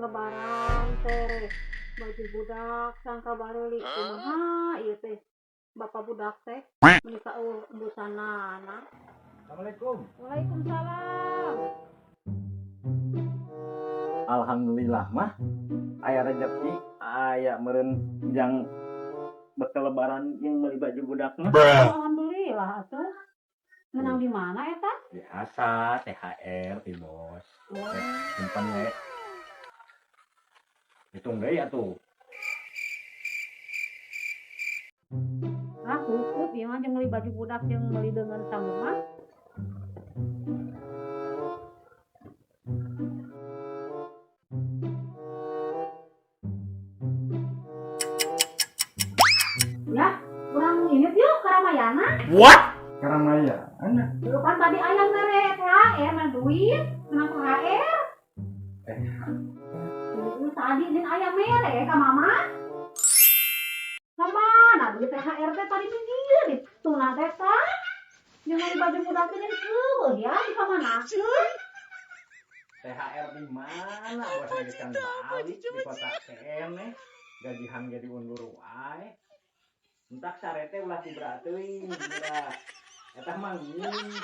lebaran teh baju budak sangka bareli kumaha ieu teh bapak budak teh menikah busanana. Assalamualaikum. Waalaikumsalam. Alhamdulillah mah aya rezeki aya meureun yang bekal lebaran yang beli baju budakna. Alhamdulillah atuh. Menang di mana eta? Biasa THR di bos. Simpen we. Hitung deui atuh. Ah, cukup ieu mah jeung meuli baju budak jeung meuli dengan sama mah. Ya, kurang inget yuk Karamayana. What? Karamaya. Anak. Lu kan tadi ayam mere THR mah duit, menang THR. Lu tadi din ayam mere ka mama. Samana duit THR teh tadi minggir itu na teh tah. Jeung meuli baju budak teh eueuh ya di kamanakeun. THR di mana? Bos ngajak balik di kota keneh. Gajihan jadi undur wae. Entak sarete ulah diberateun. Eta mah ngisi.